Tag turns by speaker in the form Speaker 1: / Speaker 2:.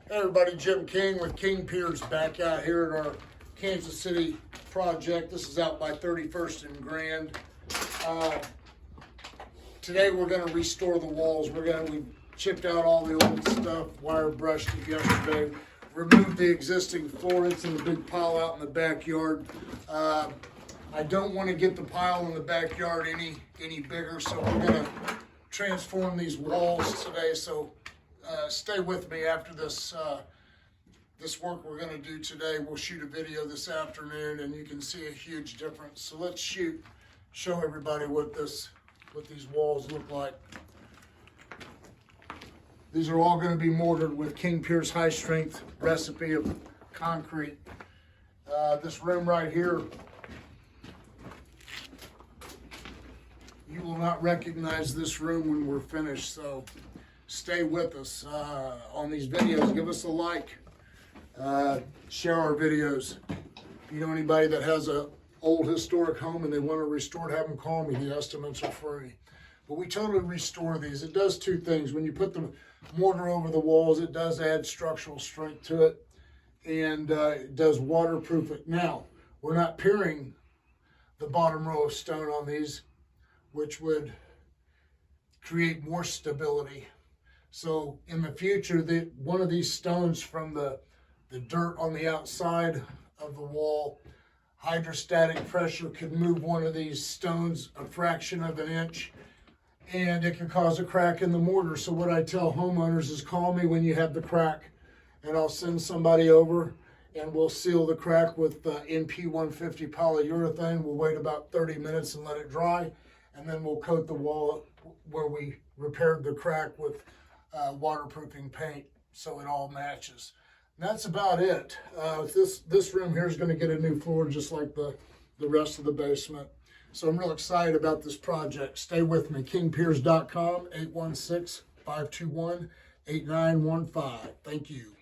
Speaker 1: Hey everybody, Jim King with King Piers back out here at our Kansas City project. This is out by 31st and Grand. Today we're going to restore the walls. We chipped out all the old stuff, wire brushed it yesterday, removed the existing floor. It's in a big pile out in the backyard. I don't want to get the pile in the backyard any bigger, so we're going to transform these walls today. So stay with me after this work we're going to do today. We'll shoot a video this afternoon and you can see a huge difference. So let's show everybody what these walls look like. These are all going to be mortared with King Piers high strength recipe of concrete. This room right here, you will not recognize this room when we're finished, so stay with us on these videos. Give us a like, share our videos. If you know anybody that has a old historic home and they want to restore it, have them call me. The estimates are free. But we totally restore these. It does two things. When you put the mortar over the walls, it does add structural strength to it, and it does waterproof it. Now, we're not piering the bottom row of stone on these, which would create more stability. So in the future, one of these stones from the dirt on the outside of the wall, hydrostatic pressure could move one of these stones a fraction of an inch, and it can cause a crack in the mortar. So what I tell homeowners is call me when you have the crack, and I'll send somebody over and we'll seal the crack with NP 150 polyurethane. We'll wait about 30 minutes and let it dry, and then we'll coat the wall where we repaired the crack with waterproofing paint so it all matches. And that's about it. This room here is going to get a new floor just like the rest of the basement. So I'm real excited about this project. Stay with me. KingPiers.com, 816-521-8915. Thank you.